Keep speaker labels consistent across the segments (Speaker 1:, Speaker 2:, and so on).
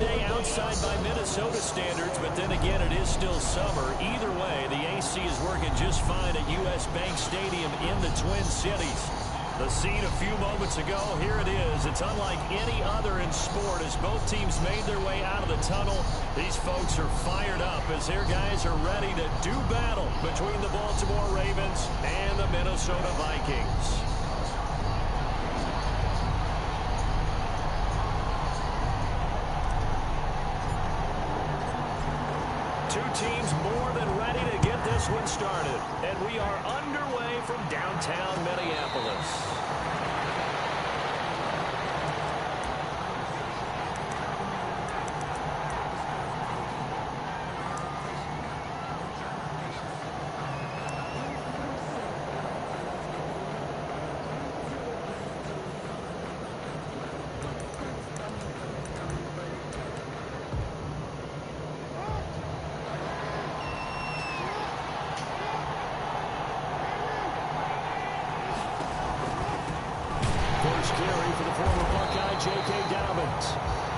Speaker 1: day outside by Minnesota standards, but then again, it is still summer. Either way, the AC is working just fine at U.S. Bank Stadium in the Twin Cities. The scene a few moments ago, here it is. It's unlike any other in sport as both teams made their way out of the tunnel. These folks are fired up as their guys are ready to do battle between the Baltimore Ravens and the Minnesota Vikings. Two teams more than ready to get this one started. And we are underway from downtown Minneapolis. Carry for the former Buckeye, J.K. Dobbins.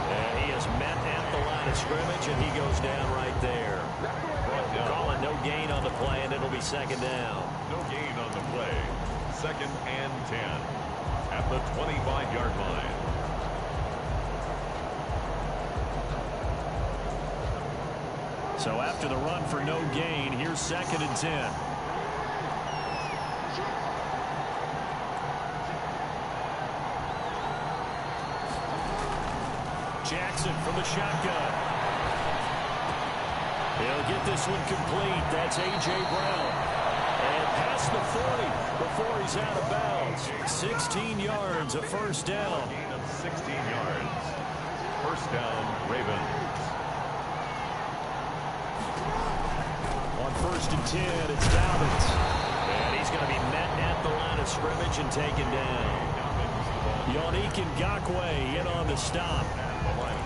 Speaker 1: And he is met at the line of scrimmage, and he goes down right there. Calling no gain on the play, and it'll be second down.
Speaker 2: No gain on the play. 2nd and 10 at the 25-yard line.
Speaker 1: So after the run for no gain, here's 2nd and 10. Jackson from the shotgun. He'll get this one complete. That's A.J. Brown. And past the 40 before he's out of bounds. 16 yards, a first down.
Speaker 2: Gain of 16 yards. First down, Ravens.
Speaker 1: On 1st and 10, it's Dobbins. And he's going to be met at the line of scrimmage and taken down. Yannick Ngakoue in on the stop.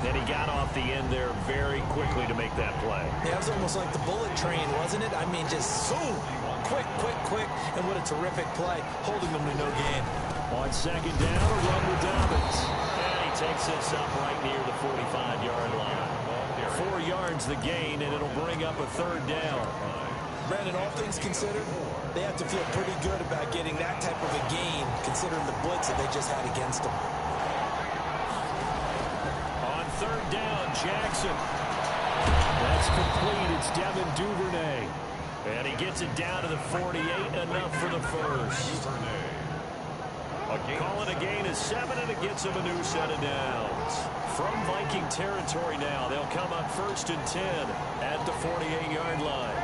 Speaker 1: And he got off the end there very quickly to make that play.
Speaker 3: Yeah, it was almost like the bullet train, wasn't it? I mean, just zoom. Quick, quick, quick. And what a terrific play, holding them to no gain.
Speaker 1: On 2nd down, a run with Dobbins. And he takes this up right near the 45-yard line. 4 yards the gain, and it'll bring up a 3rd down.
Speaker 3: Brandon, all things considered, they have to feel pretty good about getting that type of a gain, considering the blitz that they just had against them.
Speaker 1: 3rd down, Jackson. That's complete. It's Devin Duvernay. And he gets it down to the 48, enough for the first. Calling a gain of 7, and it gets him a new set of downs. From Viking territory now, they'll come up 1st and 10 at the 48-yard line.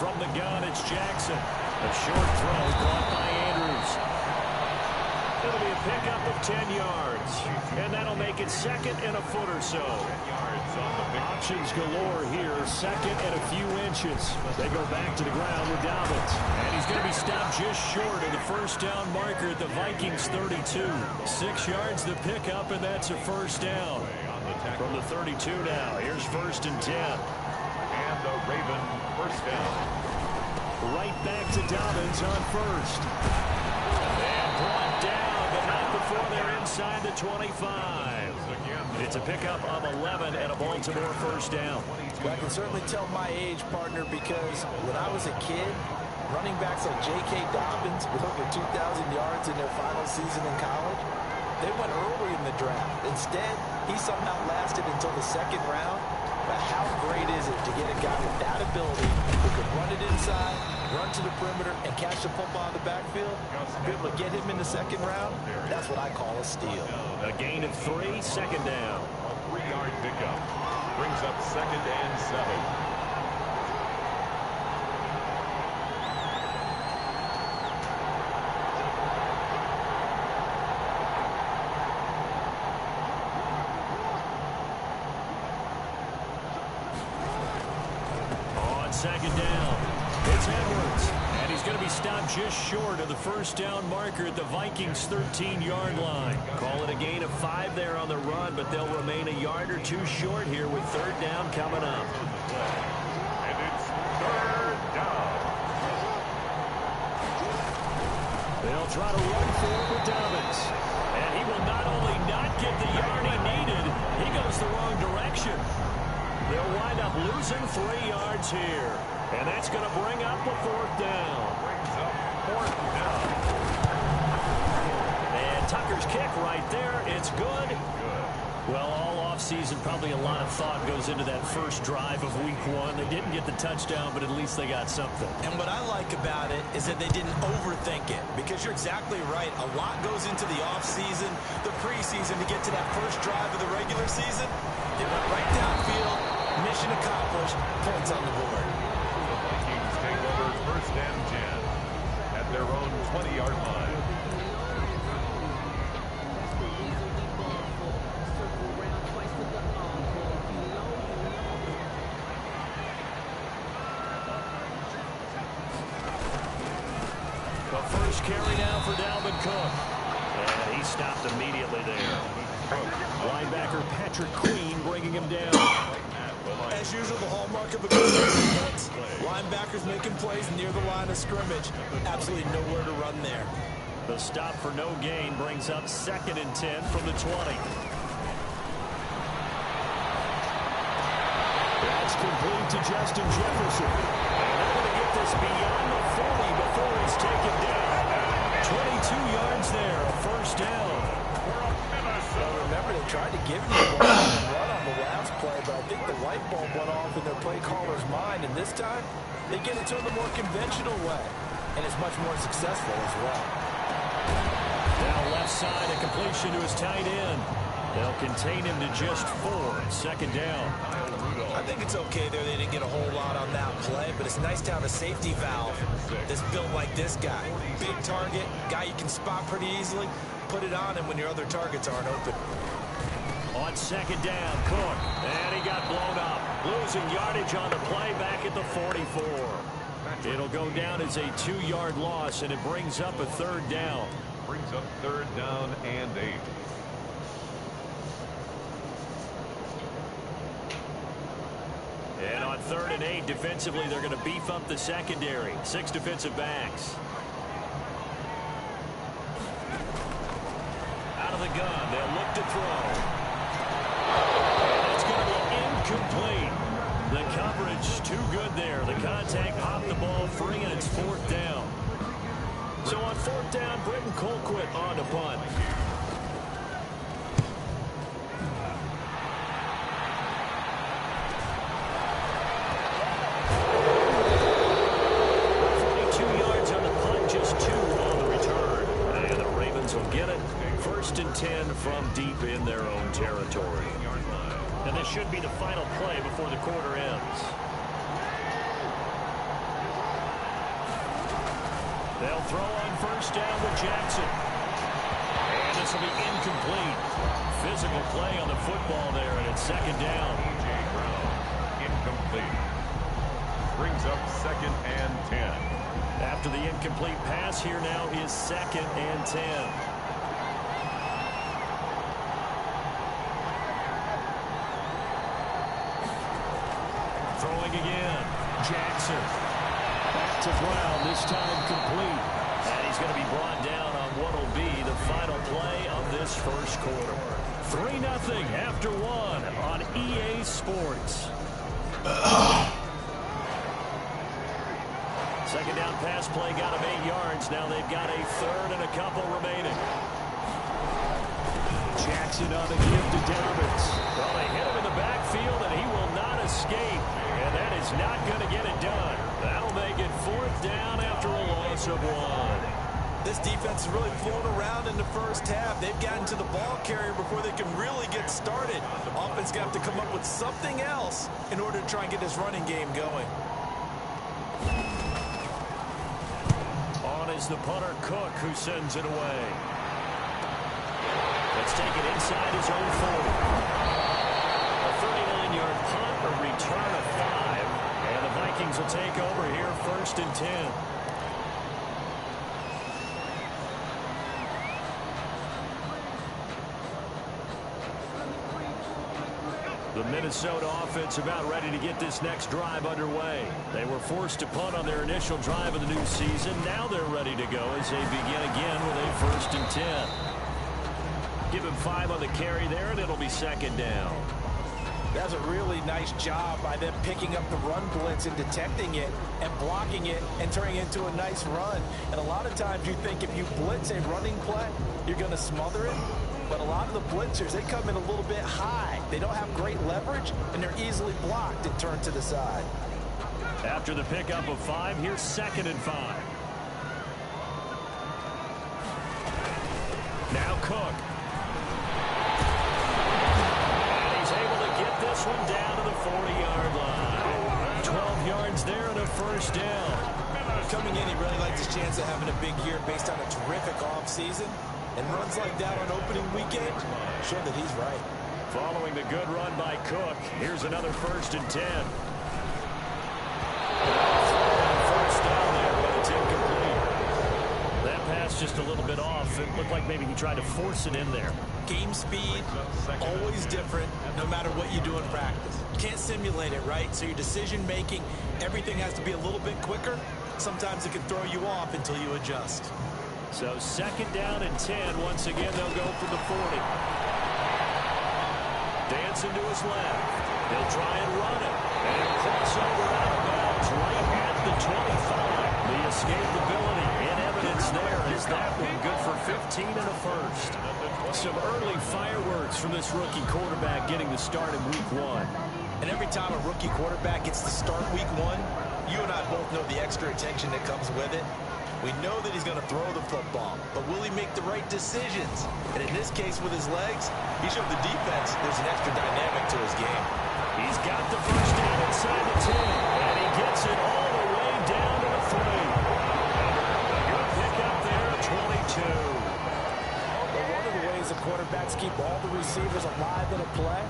Speaker 1: From the gun, it's Jackson. A short throw caught by Andrews. It'll be a pickup of 10 yards. And that'll make it 2nd and a foot or so. Options galore here. 2nd and a few inches. They go back to the ground with Dobbins. And he's going to be stopped just short of the first down marker at the Vikings 32. 6 yards the pickup, and that's a first down. From the 32 now. Here's 1st and 10.
Speaker 2: And the Raven first down.
Speaker 1: Right back to Dobbins on 1st. And brought down, but not before they're inside the 25. It's a pickup of 11 and a Baltimore first down.
Speaker 3: Well, I can certainly tell my age, partner, because when I was a kid, running backs like J.K. Dobbins with over 2,000 yards in their final season in college, they went early in the draft. Instead, he somehow lasted until the 2nd round. But how great is it to get a guy with that ability who can run it inside, run to the perimeter, and catch the football in the backfield? Be able to get him in the 2nd round? That's what I call a steal.
Speaker 1: A gain of 3, 2nd down.
Speaker 2: A 3-yard pickup. Brings up 2nd and 7.
Speaker 1: Second down. It's Edwards. And he's going to be stopped just short of the first down marker at the Vikings 13-yard line. Call it a gain of 5 there on the run, but they'll remain a yard or 2 short here with 3rd down coming up.
Speaker 2: And it's 3rd down.
Speaker 1: They'll try to run for it with Dobbins. And he will not only not get the yard he needed, he goes the wrong direction. They'll wind up losing 3 yards here. And that's going to bring up a 4th down. And Tucker's kick right there. It's good. Well, all offseason, probably a lot of thought goes into that first drive of week 1. They didn't get the touchdown, but at least they got something.
Speaker 3: And what I like about it is that they didn't overthink it, because you're exactly right. A lot goes into the offseason, the preseason, to get to that first drive of the regular season. They went right downfield, mission accomplished, points on the board.
Speaker 2: The Vikings take over 1st and 10 at their own 20-yard line.
Speaker 1: First carry now for Dalvin Cook. And he stopped immediately there. Linebacker Patrick Queen bringing him down.
Speaker 3: As usual, the hallmark of a good defense. Linebackers making plays near the line of scrimmage. Absolutely nowhere to run there.
Speaker 1: The stop for no gain brings up 2nd and 10 from the 20. That's complete to Justin Jefferson. And they're going to get this beyond the 40 before he's taken down. 22 yards there, a 1st down.
Speaker 3: Well, remember, they tried to give him the ball and run on the last play, but I think the light bulb went off in their play caller's mind, and this time they get it to him the more conventional way, and it's much more successful as well.
Speaker 1: Now left side, a completion to his tight end. They'll contain him to just 4, 2nd down.
Speaker 3: I think it's okay there. They didn't get a whole lot on that play, but it's nice to have a safety valve that's built like this guy. Big target, guy you can spot pretty easily. Put it on him when your other targets aren't open.
Speaker 1: On 2nd down, Cook. And he got blown up. Losing yardage on the play back at the 44. It'll go down as a 2-yard loss, and it brings up a 3rd down.
Speaker 2: Brings up 3rd down and 8.
Speaker 1: And on 3rd and 8, defensively, they're going to beef up the secondary. 6 defensive backs. Out of the gun, they'll look to throw. And it's going to be incomplete. The coverage too good there. The contact popped the ball free, and it's 4th down. So on 4th down, Britton Colquitt on to punt. From deep in their own territory. And this should be the final play before the quarter ends. They'll throw on 1st down with Jackson. And this will be incomplete. Physical play on the football there, and it's 2nd down.
Speaker 2: A.J. Brown, incomplete. Brings up 2nd and 10.
Speaker 1: After the incomplete pass, here now is 2nd and 10. Again, Jackson back to Brown, this time complete, and he's going to be brought down on what will be the final play of this first quarter. 3-0 after 1 on EA Sports. 2nd down pass play got him 8 yards. Now they've got a 3rd and a couple remaining. Jackson on the give to Dobbins. Well, they hit him in the backfield, and he will not escape. And that is not going to get it done. That'll make it 4th down after a loss of 1.
Speaker 3: This defense is really flown around in the first half. They've gotten to the ball carrier before they can really get started. Offense got to have to come up with something else in order to try and get this running game going.
Speaker 1: On is the punter, Cook, who sends it away. Let's take it inside his own 40. A 39-yard punt, a return of 5. And the Vikings will take over here 1st and 10. The Minnesota offense about ready to get this next drive underway. They were forced to punt on their initial drive of the new season. Now they're ready to go as they begin again with a 1st and 10. Give him 5 on the carry there, and it'll be second down.
Speaker 3: That's a really nice job by them picking up the run blitz and detecting it and blocking it and turning it into a nice run. And a lot of times you think if you blitz a running play, you're going to smother it. But a lot of the blitzers, they come in a little bit high. They don't have great leverage, and they're easily blocked and turned to the side.
Speaker 1: After the pickup of 5, here's 2nd and 5. Now Cook. And he's able to get this one down to the 40-yard line. 12 yards there and a first down.
Speaker 3: Coming in, he really likes his chance of having a big year based on a terrific offseason. And runs like that on opening weekend show that he's right.
Speaker 1: Following the good run by Cook, here's another 1st and 10. First down there, but it's incomplete. That pass just a little bit off. It looked like maybe he tried to force it in there.
Speaker 3: Game speed, always different, no matter what you do in practice. You can't simulate it, right? So your decision making, everything has to be a little bit quicker. Sometimes it can throw you off until you adjust.
Speaker 1: So 2nd down and 10. Once again, they'll go from the 40. Dancing to his left. He'll try and run it. And he'll cross over out of bounds right at the 25. The escapability in evidence there is that one good for 15 and a first. Some early fireworks from this rookie quarterback getting the start in week 1.
Speaker 3: And every time a rookie quarterback gets to start week 1, you and I both know the extra attention that comes with it. We know that he's going to throw the football, but will he make the right decisions? And in this case with his legs, he showed the defense there's an extra dynamic to his game.
Speaker 1: He's got the first down inside the 10, and he gets it all the way down to the 3. Good pick up there at 22.
Speaker 3: But one of the ways the quarterbacks keep all the receivers alive in a play,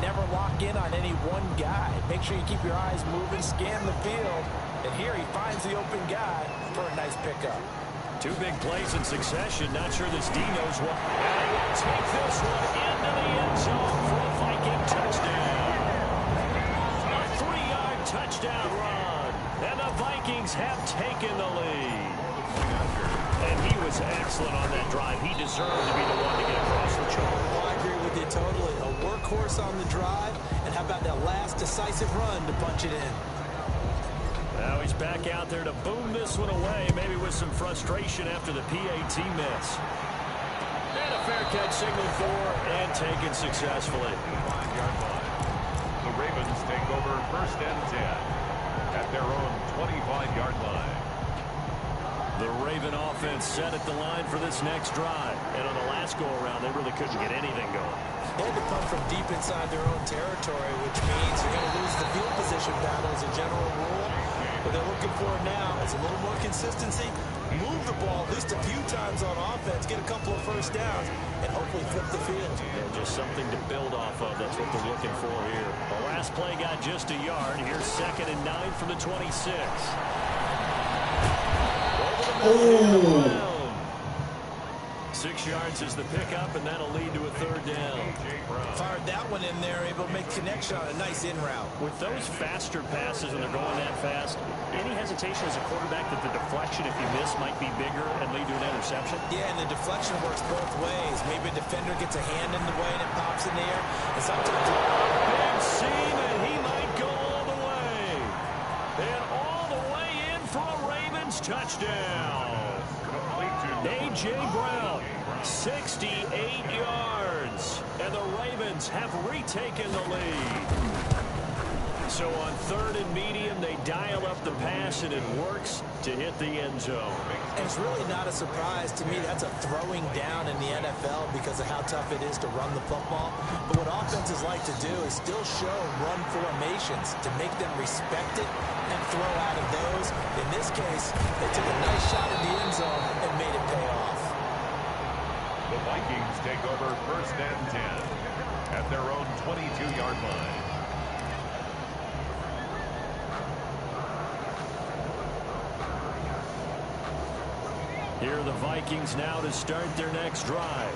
Speaker 3: never lock in on any one guy. Make sure you keep your eyes moving, scan the field, and here he finds the open guy for a nice pickup.
Speaker 1: 2 big plays in succession. Not sure this D knows what. And he will take this one into the end zone for a Viking touchdown. A 3-yard touchdown run. And the Vikings have taken the lead. And he was excellent on that drive. He deserved to be the one to get across the chalk.
Speaker 3: Well, I agree with you totally. A workhorse on the drive. And how about that last decisive run to punch it in?
Speaker 1: Now he's back out there to boom this one away, maybe with some frustration after the PAT miss. And a fair catch signaled for and taken successfully.
Speaker 2: 5-yard line. The Ravens take over 1st and 10 at their own 25-yard line.
Speaker 1: The Raven offense set at the line for this next drive. And on the last go-around, they really couldn't get anything going.
Speaker 3: They had to punt from deep inside their own territory, which means you're going to lose the field position battle as a general rule. What they're looking for now is a little more consistency, move the ball at least a few times on offense, get a couple of first downs, and hopefully flip the field.
Speaker 1: Yeah, just something to build off of. That's what they're looking for here. The last play got just a yard. Here's 2nd and 9 from the 26. Oh. 6 yards is the pickup, and that'll lead to a 3rd down.
Speaker 3: Fired that one in there, able to make connection on a nice in route.
Speaker 1: With those faster passes and they're going that fast, any hesitation as a quarterback that the deflection, if you miss, might be bigger and lead to an interception?
Speaker 3: Yeah, and the deflection works both ways. Maybe a defender gets a hand in the way and it pops in the air. And sometimes
Speaker 1: big seam, and he might go all the way. And all the way in for a Ravens touchdown. A.J. Brown, 68 yards. And the Ravens have retaken the lead. So on 3rd and medium, they dial up the pass, and it works to hit the end zone.
Speaker 3: And it's really not a surprise to me. That's a throwing down in the NFL because of how tough it is to run the football. But what offenses like to do is still show run formations to make them respect it and throw out of those. In this case, they took a nice shot at the end zone and made it pay off.
Speaker 2: The Vikings take over 1st and 10 at their own 22-yard line.
Speaker 1: Here are the Vikings now to start their next drive.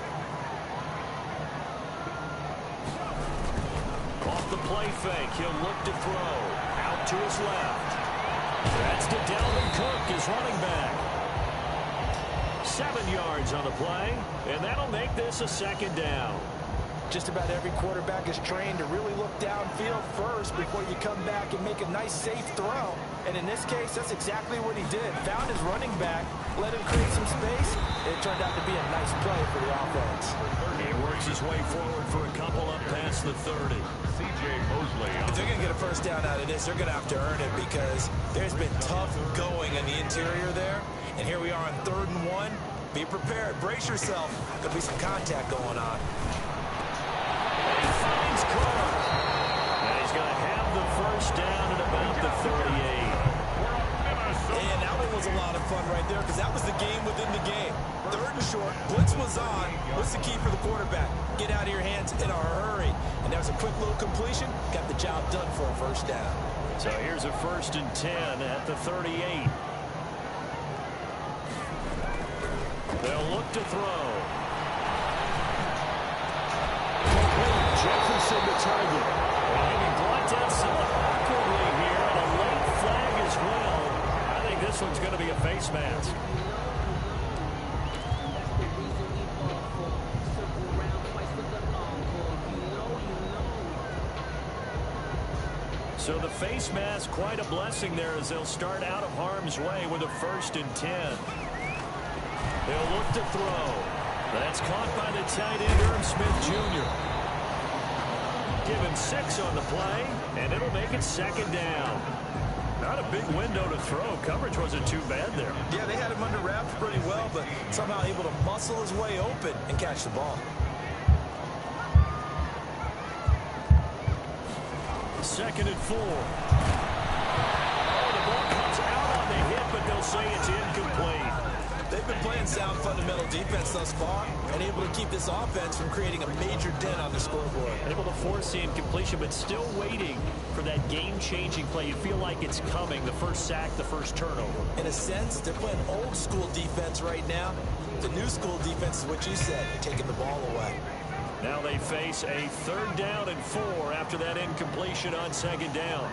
Speaker 1: Off the play fake, he'll look to throw. Out to his left. That's to Dalvin Cook, his running back. 7 yards on the play, and that'll make this a second down.
Speaker 3: Just about every quarterback is trained to really look downfield first before you come back and make a nice, safe throw. And in this case, that's exactly what he did. Found his running back, let him create some space, and it turned out to be a nice play for the offense.
Speaker 1: He works his way forward for a couple up past the 30.
Speaker 2: C.J. Mosley.
Speaker 3: If they're going to get a first down out of this, they're going to have to earn it because there's been tough going in the interior there. And here we are on 3rd and 1. Be prepared. Brace yourself. There'll be some contact going on.
Speaker 1: He finds Carr. And he's going to have the first down at about the 38.
Speaker 3: And that one was a lot of fun right there because that was the game within the game. 3rd and short. Blitz was on. What's the key for the quarterback? Get out of your hands in a hurry. And there's a quick little completion. Got the job done for a first down.
Speaker 1: So here's a 1st and 10 at the 38. They'll look to throw. Jefferson to target. And he brought down somewhat awkwardly here, and a late flag as well. I think this one's going to be a face mask. So the face mask, quite a blessing there as they'll start out of harm's way with a 1st and 10. They'll look to throw. That's caught by the tight end, Irv Smith Jr. Give him 6 on the play, and it'll make it 2nd down. Not a big window to throw. Coverage wasn't too bad there.
Speaker 3: Yeah, they had him under wraps pretty well, but somehow able to muscle his way open and catch the ball.
Speaker 1: 2nd and 4. Oh, the ball comes out on the hit, but they'll say it's incomplete.
Speaker 3: They've been playing sound fundamental defense thus far and able to keep this offense from creating a major dent on the scoreboard.
Speaker 1: Able to force the incompletion, but still waiting for that game-changing play. You feel like it's coming, the first sack, the first turnover.
Speaker 3: In a sense, they're playing old-school defense right now. The new-school defense is what you said, taking the ball away.
Speaker 1: Now they face a 3rd down and 4 after that incompletion on 2nd down.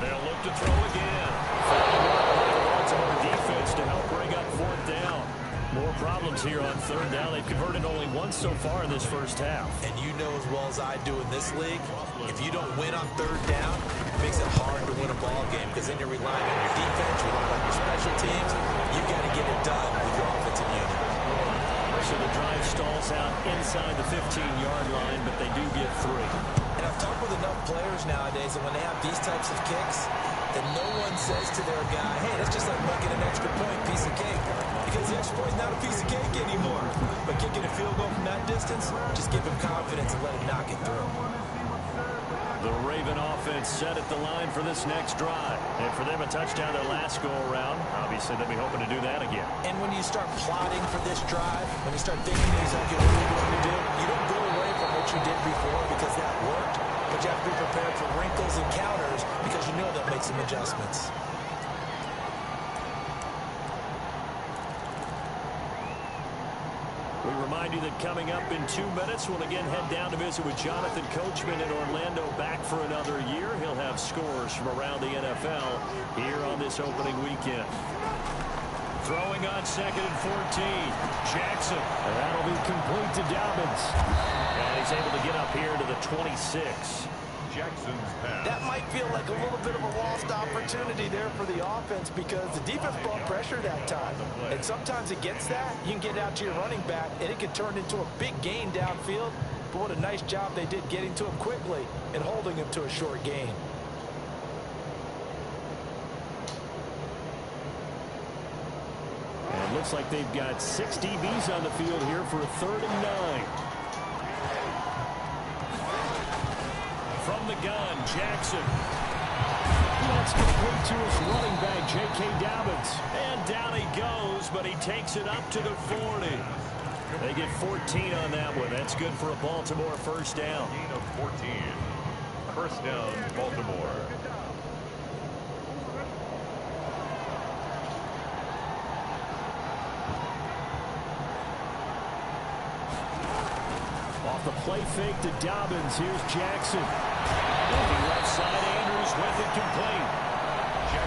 Speaker 1: They'll look to throw again. Baltimore defense to help bring up 4th down. More problems here on 3rd down. They've converted only once so far in this first half.
Speaker 3: And you know as well as I do in this league, if you don't win on 3rd down, it makes it hard to win a ball game because then you're relying on your defense, you're relying on your special teams. You've got to get it done with your offensive unit.
Speaker 1: So the drive stalls out inside the 15-yard line, but they do get 3.
Speaker 3: And I've talked with enough players nowadays that when they have these types of kicks, that no one says to their guy, hey, that's just like making an extra point, piece of cake. Because the extra point is not a piece of cake anymore. But kicking a field goal from that distance, just give him confidence and let him knock it through.
Speaker 1: The Raven offense set at the line for this next drive. And for them, a touchdown their last go-around. Obviously, they'll be hoping to do that again.
Speaker 3: And when you start plotting for this drive, when you start thinking exactly what you're going to do, you don't go away from what you did before because that worked. But you have to be prepared for wrinkles and counters because you know they'll make some adjustments.
Speaker 1: We remind you that coming up in 2 minutes, we'll again head down to visit with Jonathan Coachman in Orlando, back for another year. He'll have scores from around the NFL here on this opening weekend. Throwing on 2nd and 14. Jackson. And that'll be complete to Dobbins. And he's able to get up here to the 26.
Speaker 2: Jackson's pass.
Speaker 3: That might feel like a little bit of a lost opportunity there for the offense because the defense brought pressure that time. And sometimes against that, you can get out to your running back, and it can turn into a big gain downfield. But what a nice job they did getting to him quickly and holding him to a short gain.
Speaker 1: And it looks like they've got 6 DBs on the field here for a 3rd and 9. From the gun, Jackson. That's complete to his running back, J.K. Dobbins. And down he goes, but he takes it up to the 40. They get 14 on that one. That's good for a Baltimore first down.
Speaker 2: Gain of 14. First down, Baltimore.
Speaker 1: Off the play fake to Dobbins. Here's Jackson. Left side, Andrews with it complete.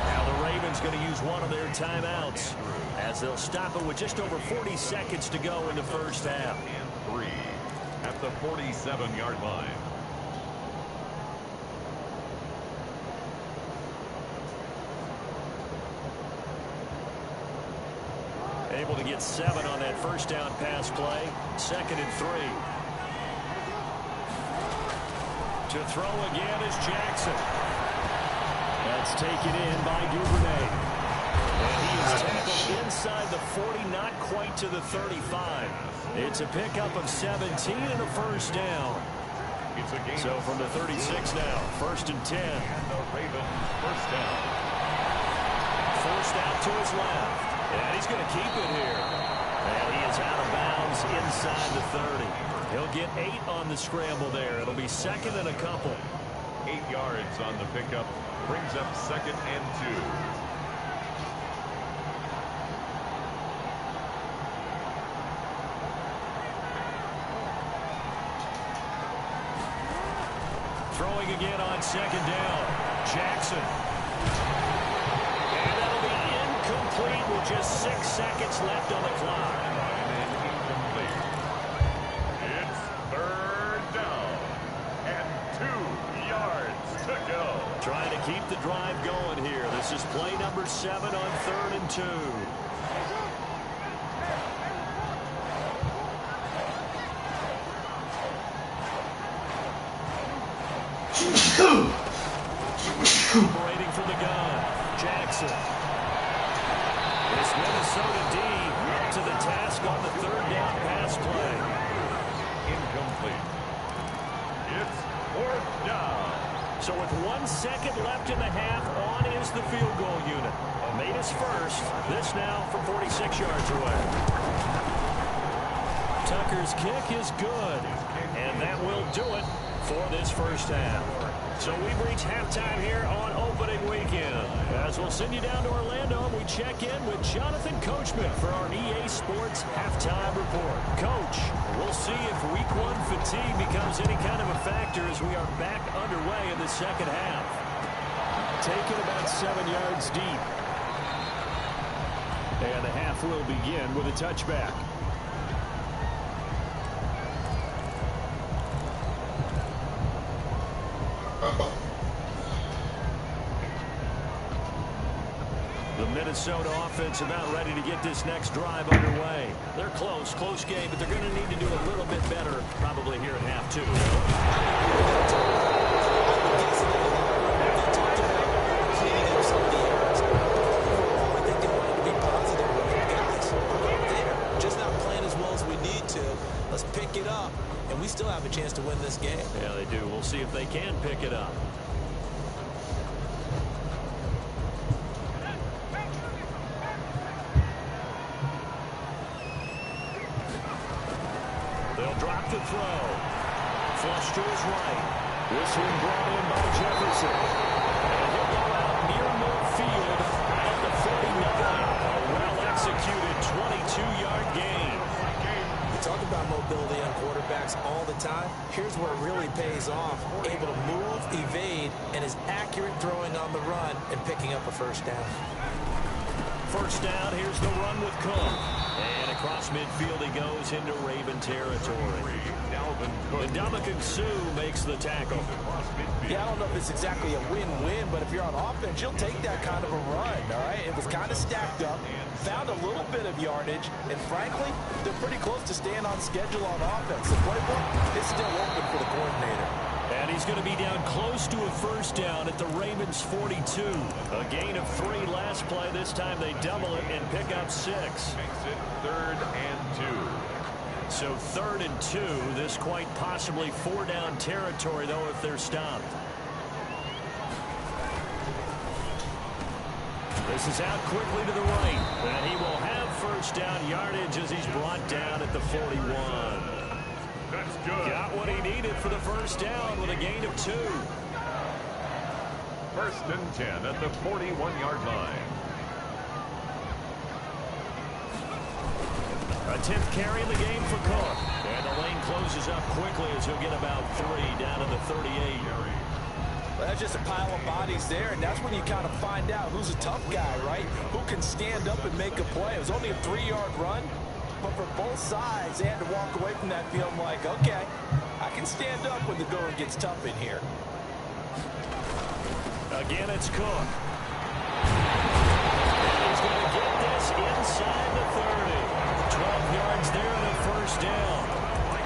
Speaker 1: Now the Ravens going to use one of their timeouts as they'll stop it with just over 40 seconds to go in the first half.
Speaker 2: And 3 at the 47-yard line.
Speaker 1: Able to get 7 on that first down pass play. 2nd and 3. To throw again is Jackson. That's taken in by Duvernay. And he is tackled inside the 40, not quite to the 35. It's a pickup of 17 and a first down.
Speaker 2: It's a gain.
Speaker 1: So from the 36 now, 1st and 10.
Speaker 2: And the Ravens first down.
Speaker 1: Forced out to his left. And he's going to keep it here. And he is out of bounds inside the 30. He'll get 8 on the scramble there. It'll be 2nd and a couple.
Speaker 2: 8 yards on the pickup. Brings up 2nd and 2.
Speaker 1: Throwing again on 2nd down. Jackson. And that'll be incomplete with just 6 seconds left on the clock.
Speaker 2: And incomplete. It's 3rd down. And 2 yards to go.
Speaker 1: Trying to keep the drive going here. This is play number 7 on 3rd and 2. Operating from the gun. Jackson. This Minnesota D up to the task on the 3rd down pass play.
Speaker 2: Incomplete. It's 4th down.
Speaker 1: So with 1 second left in the half, on is the field goal unit. Made his first. This now from 46 yards away. Tucker's kick is good. And that will do it for this first half. So we've reached halftime here on opening weekend. As we'll send you down to Orlando, we check in with Jonathan Coachman for our EA Sports Halftime Report. Coach, we'll see if Week 1 fatigue becomes any kind of a factor as we are back underway in the second half. Taken about 7 yards deep. And the half will begin with a touchback. The Minnesota offense about ready to get this next drive underway. They're close game, but they're going to need to do a little bit better probably here in half 2.
Speaker 3: I think they wanted to be positive. Guys, they're just not playing as well as we need to. Let's pick it up, and we still have a chance to win this game.
Speaker 1: Yeah, they do. We'll see if they can pick it up. They'll drop the throw. Flush to his right. This one brought in by Jefferson. And he'll go out near midfield at the 49. A well-executed 22-yard gain.
Speaker 3: We talk about mobility on quarterbacks all the time. Here's where it really pays off. Able to move, evade, and is accurate throwing on the run and picking up a first down.
Speaker 1: First down, here's the run with Cook. And across midfield he goes into Raven territory. And Ndamukong Suh makes the tackle.
Speaker 3: Yeah, I don't know if it's exactly a win-win, but if you're on offense, you'll take that kind of a run, all right? It was kind of stacked up, found a little bit of yardage, and frankly, they're pretty close to staying on schedule on offense. The playbook is still open for the coordinator.
Speaker 1: And he's going to be down close to a first down at the Ravens 42. A gain of 3 last play. This time they double it and pick up 6.
Speaker 2: Makes it 3rd and 2.
Speaker 1: So 3rd and 2. This quite possibly 4-down territory, though, if they're stopped. This is out quickly to the right. And he will have first down yardage as he's brought down at the 41.
Speaker 2: That's good.
Speaker 1: Got what he needed for the first down with a gain of 2.
Speaker 2: 1st and 10 at the 41-yard line.
Speaker 1: A 10th carry in the game for Cook. And the lane closes up quickly as he'll get about 3 down to the 38.
Speaker 3: Well, that just a pile of bodies there, and that's when you kind of find out who's a tough guy, right? Who can stand up and make a play. It was only a 3-yard run, but for both sides, they had to walk away from that field like, okay, I can stand up when the going gets tough in here.
Speaker 1: Again, it's Cook. And he's going to get this inside the 30. 12 yards there and a first down.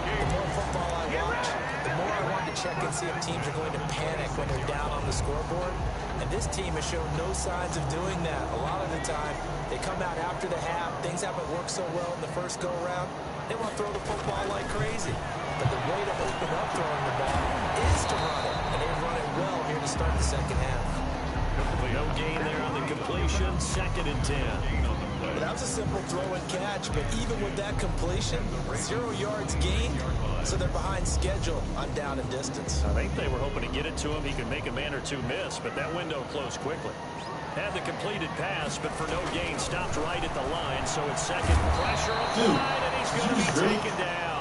Speaker 3: The more football I watch, the more I want to check and see if teams are going to panic when they're down on the scoreboard. And this team has shown no signs of doing that. A lot of the time, they come out after the half. Things haven't worked so well in the first go-around. They want to throw the football like crazy. But the way to open up throwing the ball is to run it. And they've run it well here to start the second half.
Speaker 1: No gain there on the completion. 2nd and 10.
Speaker 3: Well, that was a simple throw and catch, but even with that completion, 0 yards gained, so they're behind schedule on down and distance.
Speaker 1: I think they were hoping to get it to him. He could make a man or two miss, but that window closed quickly. Had the completed pass, but for no gain, stopped right at the line, so it's second. Pressure applied, and he's going to be taken down.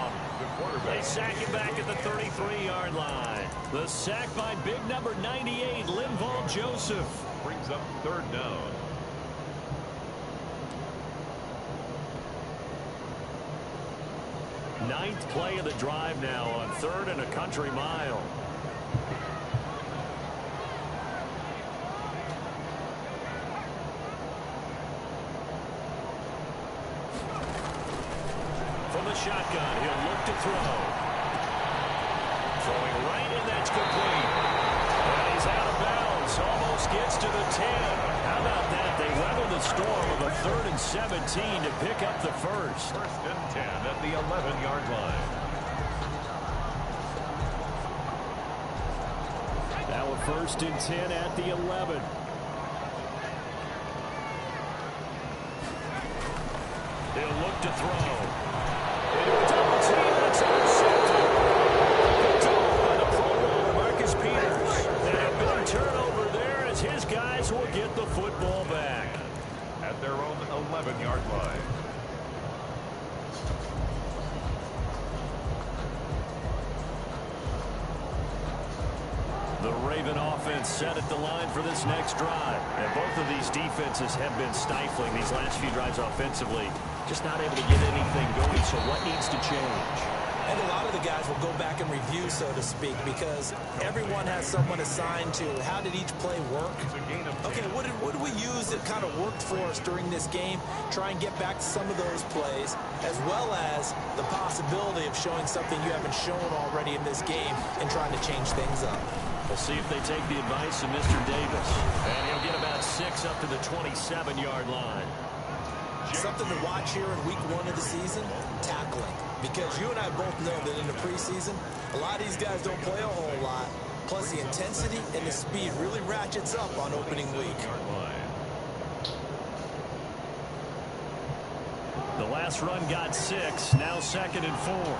Speaker 1: They sack him back at the 33-yard line. The sack by big number 98, Linval Joseph.
Speaker 2: Brings up 3rd down.
Speaker 1: Ninth play of the drive now on 3rd and a country mile. From the shotgun, he'll look to throw. Throwing right, and that's complete. And he's out of bounds. Almost gets to the 10. How about that? They weather the storm of a 3rd and 17 to pick up the first.
Speaker 2: 1st and 10 at the 11-yard line.
Speaker 1: Now a 1st and 10 at the 11. He'll look to throw. Into a double team, that's intercepted. Picked off by the Pro Bowler, Marcus Peters. And a big turnover there as his guys will get the football back.
Speaker 2: At their own 11-yard line.
Speaker 1: The Raven offense set at the line for this next drive. And both of these defenses have been stifling these last few drives offensively. Just not able to get anything going, so what needs to change?
Speaker 3: And a lot of the guys will go back and review, so to speak, because everyone has someone assigned to how did each play work. Okay, what did we use that kind of worked for us during this game? Try and get back to some of those plays, as well as the possibility of showing something you haven't shown already in this game and trying to change things up.
Speaker 1: We'll see if they take the advice of Mr. Davis. And he'll get about 6 up to the 27-yard line.
Speaker 3: Something to watch here in week 1 of the season, tackling. Because you and I both know that in the preseason, a lot of these guys don't play a whole lot. Plus the intensity and the speed really ratchets up on opening week.
Speaker 1: The last run got 6, now 2nd and 4.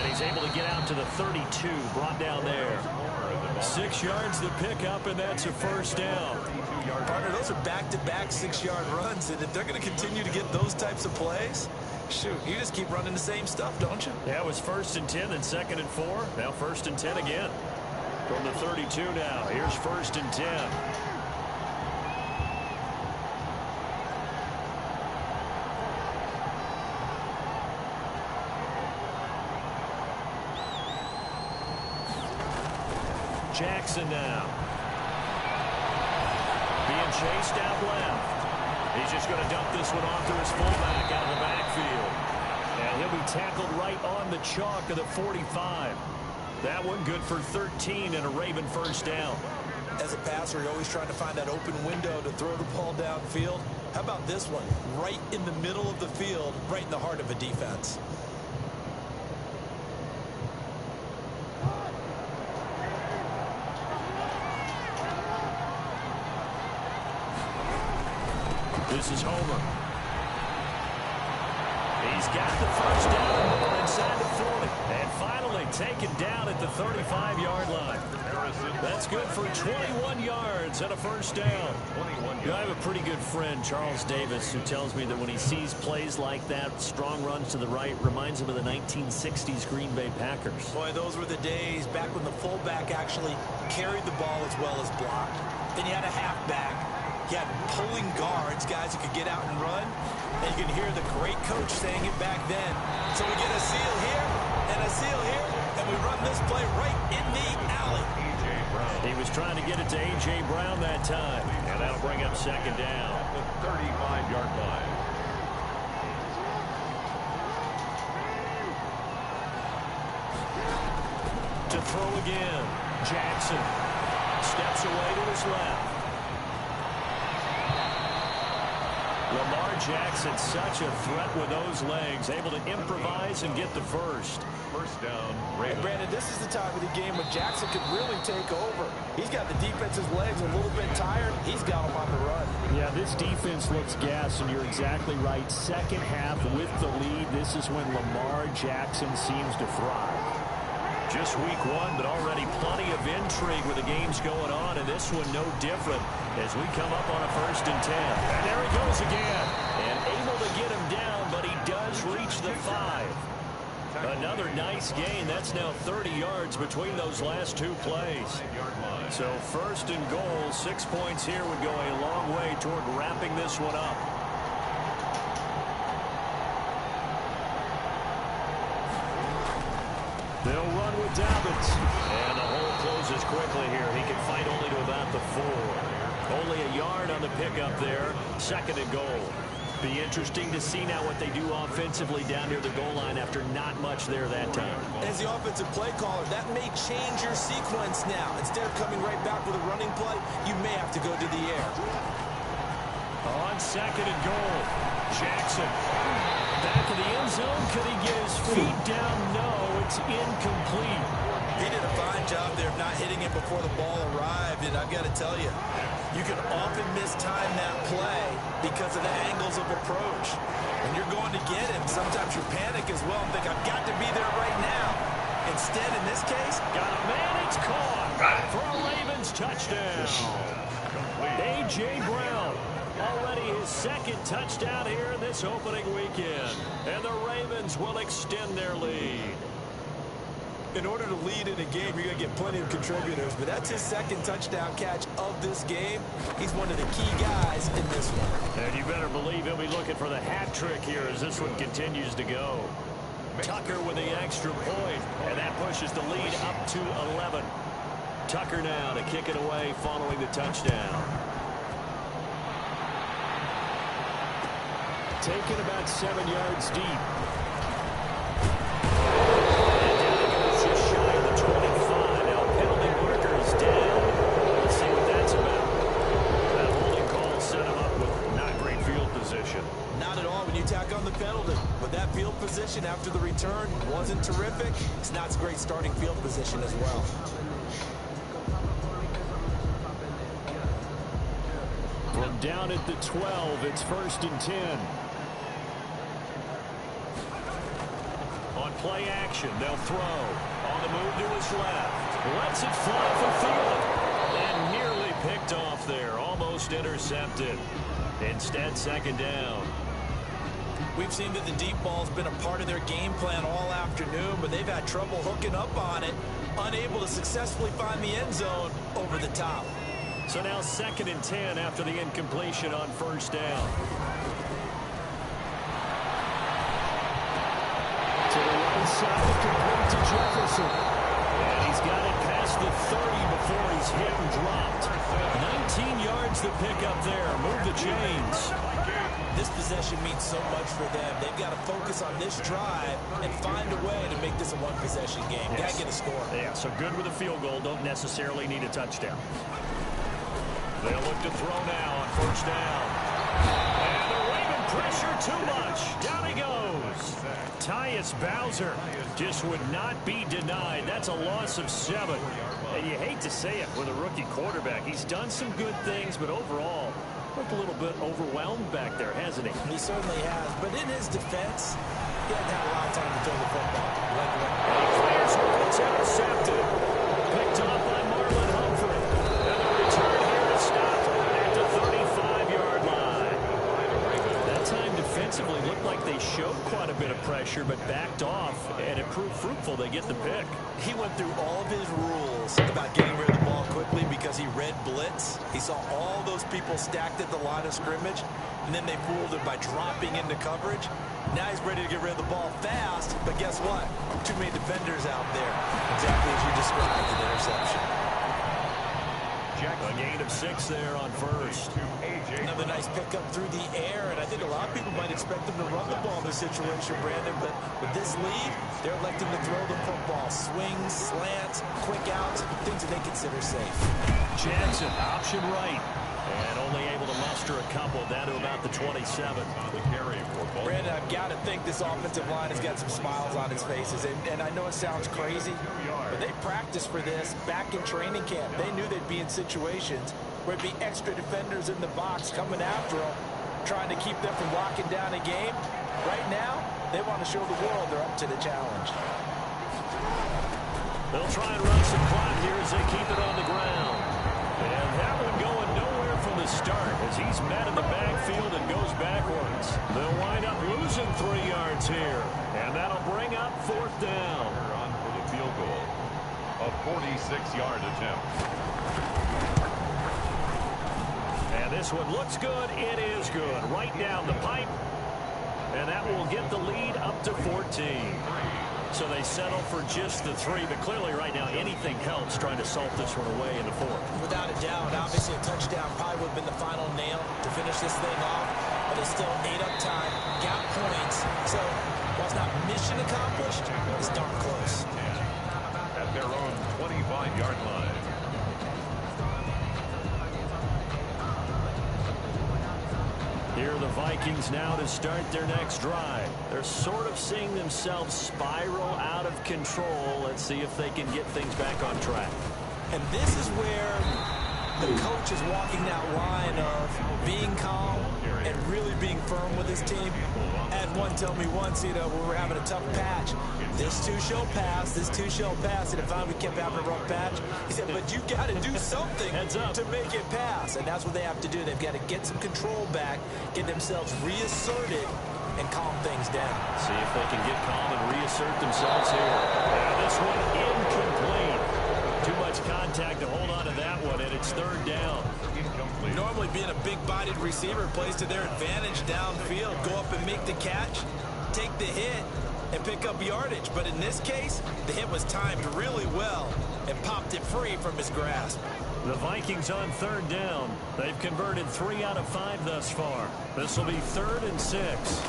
Speaker 1: He's able to get out to the 32, brought down there. 6 yards to pick up, and that's a first down.
Speaker 3: Partner, those are back-to-back 6-yard runs, and if they're going to continue to get those types of plays, shoot, you just keep running the same stuff, don't you?
Speaker 1: Yeah, it was 1st and 10, then 2nd and 4. Now 1st and 10 again. From the 32 now, here's 1st and 10. Jackson now. Being chased out left. He's just going to dump this one off to his fullback out of the backfield. And he'll be tackled right on the chalk of the 45. That one good for 13 and a Raven first down.
Speaker 3: As a passer, you're always trying to find that open window to throw the ball downfield. How about this one? Right in the middle of the field, right in the heart of a defense.
Speaker 1: This is Homer. He's got the first down and more inside the 40. And finally taken down at the 35-yard line. That's good for 21 yards and a first down. I have a pretty good friend, Charles Davis, who tells me that when he sees plays like that, strong runs to the right, reminds him of the 1960s Green Bay Packers.
Speaker 3: Boy, those were the days back when the fullback actually carried the ball as well as blocked. Then you had a halfback. You had pulling guards, guys who could get out and run. And you can hear the great coach saying it back then. So we get a seal here and a seal here, and we run this play right in the alley.
Speaker 1: He was trying to get it to A.J. Brown that time, and that'll bring up second down.
Speaker 2: At the 35-yard line.
Speaker 1: To throw again, Jackson steps away to his left. Lamar Jackson, such a threat with those legs, able to improvise and get the first.
Speaker 2: First down,
Speaker 3: And
Speaker 2: Ravens.
Speaker 3: Brandon, this is the time of the game when Jackson could really take over. He's got the defense's legs a little bit tired. He's got them on the run.
Speaker 4: Yeah, this defense looks gassed, and you're exactly right. Second half with the lead, this is when Lamar Jackson seems to thrive.
Speaker 1: Just week one, but already plenty of intrigue with the games going on, and this one no different as we come up on a 1st and 10. And there he goes again, and able to get him down, but he does reach the 5. Another nice gain. That's now 30 yards between those last two plays. So 1st and goal, 6 points here would go a long way toward wrapping this one up. They'll run with Dobbins. And the hole closes quickly here. He can fight only to about the 4. Only a yard on the pickup there. 2nd and goal. Be interesting to see now what they do offensively down near the goal line after not much there that time.
Speaker 3: As the offensive play caller, that may change your sequence now. Instead of coming right back with a running play, you may have to go to the air.
Speaker 1: On 2nd and goal, Jackson back in the end zone. Could he get his feet down? No, it's incomplete.
Speaker 3: He did a fine job there of not hitting it before the ball arrived, and I've got to tell you, you can often mistime that play because of the angles of approach. When you're going to get him, sometimes you panic as well and think, I've got to be there right now. Instead, in this case,
Speaker 1: got a man, it's caught for a Ravens touchdown. A.J. Brown, already his 2nd touchdown here in this opening weekend. And the Ravens will extend their lead.
Speaker 3: in order to lead in a game, you're going to get plenty of contributors, but that's his 2nd touchdown catch of this game. He's one of the key guys in this one.
Speaker 1: And you better believe he'll be looking for the hat trick here as this one continues to go. Tucker with the extra point, and that pushes the lead up to 11. Tucker now to kick it away following the touchdown. Taken about 7 yards deep.
Speaker 3: Position after the return wasn't terrific. It's not a great starting field position as well.
Speaker 1: From down at the 12, it's 1st and 10. On play action, they'll throw. On the move to his left. Lets it fly for Thielen. And nearly picked off there. Almost intercepted. Instead, 2nd down.
Speaker 3: We've seen that the deep ball's been a part of their game plan all afternoon, but they've had trouble hooking up on it, unable to successfully find the end zone over the top.
Speaker 1: So now 2nd and 10 after the incompletion on 1st down. To the right side, complete to Jefferson. And he's got it past the 30 before he's hit and dropped. 19 yards to pick up there. Move the chains.
Speaker 3: This possession means so much for them. They've got to focus on this drive and find a way to make this a one-possession game.
Speaker 1: Yes.
Speaker 3: Got to get a score.
Speaker 1: Yeah, so good with a field goal. Don't necessarily need a touchdown. They'll look to throw now on 1st down. And the Raven pressure too much. Down he goes. Tyus Bowser just would not be denied. That's a loss of 7. And you hate to say it with a rookie quarterback. He's done some good things, but overall, looked a little bit overwhelmed back there, hasn't he?
Speaker 3: He certainly has. But in his defense, He hasn't had a lot of time to throw the football.
Speaker 1: He clears one. It's intercepted. Picked off by Marlon Humphrey. And the return here is stopped at the 35-yard line.
Speaker 4: That time defensively looked like they showed quite a bit of pressure, but backed off, and it proved fruitful. They get the pick.
Speaker 3: He went through all of his rules about getting rid of the ball quickly because he read blitz. He saw all those people stacked at the line of scrimmage, and then they fooled him by dropping into coverage. Now he's ready to get rid of the ball fast, but guess what? Too many defenders out there. Exactly as you described, an interception.
Speaker 1: A gain of 6 there on first.
Speaker 3: Another nice pickup through the air, and I think a lot of people might expect them to run the ball in this situation, Brandon, but with this lead, they're electing to throw the football. Swings, slants, quick outs, things that they consider safe.
Speaker 1: Jackson, option right. And only able to muster a couple down to about the 27.
Speaker 3: Brandon, I've got to think this offensive line has got some smiles on its faces. And I know it sounds crazy, but they practiced for this back in training camp. They knew they'd be in situations where it'd be extra defenders in the box coming after them, trying to keep them from locking down a game. Right now, they want to show the world they're up to the challenge.
Speaker 1: They'll try and run some clock here as they keep it on the ground. And that one going nowhere from the start as he's met in the backfield and goes backwards. They'll wind up losing 3 yards here. And that'll bring up 4th down.
Speaker 2: On for the field goal. A 46-yard attempt.
Speaker 1: And this one looks good. It is good. Right down the pipe. And that will get the lead up to 14. So they settle for just the 3, but clearly right now anything helps trying to salt this one away in the 4th.
Speaker 3: Without a doubt, obviously a touchdown probably would have been the final nail to finish this thing off, but it's still 8 up time, got points, so while it's not mission accomplished, it's darn close.
Speaker 2: At their own 25-yard line.
Speaker 1: Here are the Vikings now to start their next drive. They're sort of seeing themselves spiral out of control. Let's see if they can get things back on track.
Speaker 3: And this is where the coach is walking that line of being calm and really being firm with his team. I had one tell me once, when we were having a tough patch, this too shall pass, this too shall pass, and if we kept having a rough patch, he said, but you got to do something to make it pass, and that's what they have to do. They've got to get some control back, get themselves reasserted, and calm things down.
Speaker 1: See if they can get calm and reassert themselves here. And this one incomplete. Too much contact to hold on to that one, and it's 3rd down.
Speaker 2: Incomplete.
Speaker 3: Normally being a big-bodied receiver plays to their advantage downfield. Go up and make the catch, take the hit, and pick up yardage. But in this case, the hit was timed really well and popped it free from his grasp.
Speaker 1: The Vikings on 3rd down. They've converted 3 out of 5 thus far. This will be 3rd and 6.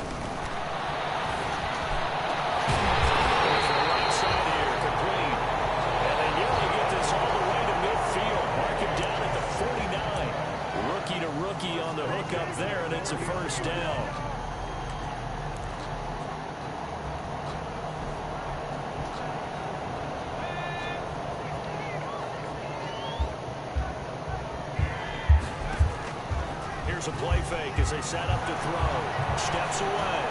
Speaker 1: On the hook up there, and it's a 1st down. Here's a play fake as they set up to throw. Steps away.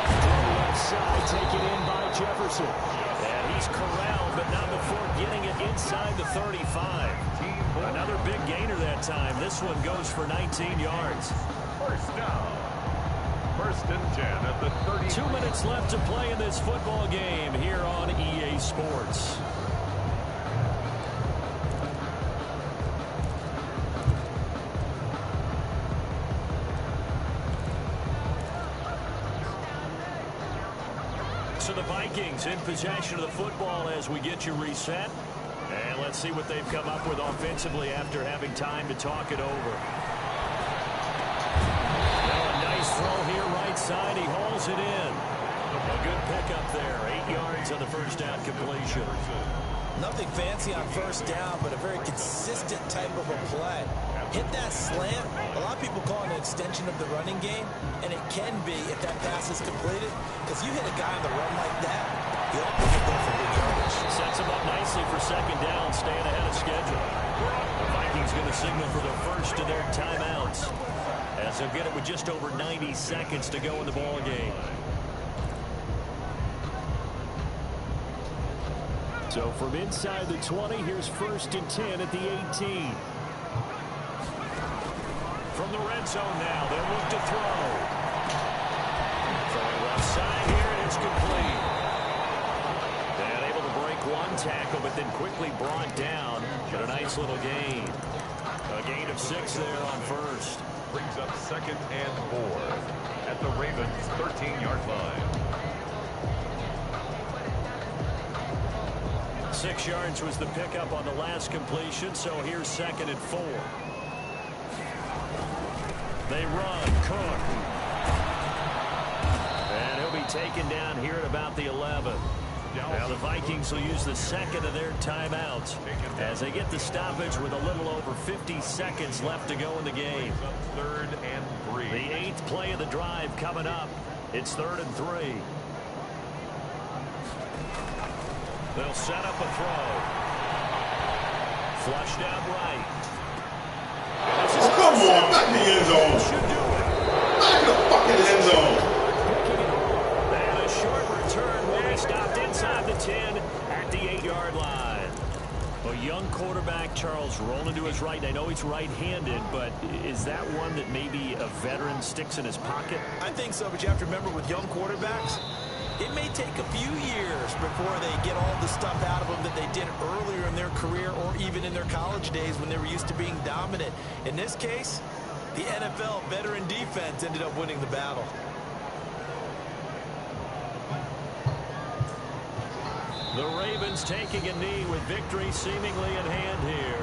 Speaker 4: Throw left side, taken in by Jefferson.
Speaker 1: And he's corralled, but not before getting it inside the 35. Another big gainer that time. This one goes for 19 yards.
Speaker 2: 1st down. 1st and 10 at the 30.
Speaker 1: 2 minutes left to play in this football game here on EA Sports. So the Vikings in possession of the football as we get you reset. And let's see what they've come up with offensively after having time to talk it over. Now a nice throw here right side. He hauls it in. A good pickup there. 8 yards on the 1st down completion.
Speaker 3: Nothing fancy on 1st down, but a very consistent type of a play. Hit that slant. A lot of people call it an extension of the running game, and it can be if that pass is completed, because you hit a guy on the run like that, you often get there for big yardage.
Speaker 1: Sets him up nicely for 2nd down, staying ahead of schedule. The Vikings going to signal for the first of their timeouts, as they'll get it with just over 90 seconds to go in the ball game.
Speaker 4: So from inside the 20, here's 1st and 10 at the 18.
Speaker 1: From the red zone now, they'll look to throw. Throwing left side here, and it's complete. And able to break one tackle, but then quickly brought down. Got a nice little gain. A gain of 6 there on first.
Speaker 2: Brings up 2nd and 4 at the Ravens' 13-yard line.
Speaker 1: 6 yards was the pickup on the last completion, so here's 2nd and 4. They run. Cook. And he'll be taken down here at about the 11. Now the Vikings will use the 2nd of their timeouts as they get the stoppage with a little over 50 seconds left to go in the game.
Speaker 2: 3rd and 3.
Speaker 1: The 8th play of the drive coming up. It's 3rd and 3. They'll set up a throw. Flushed out right.
Speaker 5: Oh, come on. Back in the end zone.
Speaker 1: Should do it.
Speaker 5: Back in the fucking end zone.
Speaker 1: And a short return will be stopped inside the 10 at the 8-yard line. A young quarterback, Charles, rolling to his right. I know he's right-handed, but is that one that maybe a veteran sticks in his pocket?
Speaker 3: I think so, but you have to remember with young quarterbacks, it may take a few years before they get all the stuff out of them that they did earlier in their career or even in their college days when they were used to being dominant. In this case, the NFL veteran defense ended up winning the battle.
Speaker 1: The Ravens taking a knee with victory seemingly in hand here.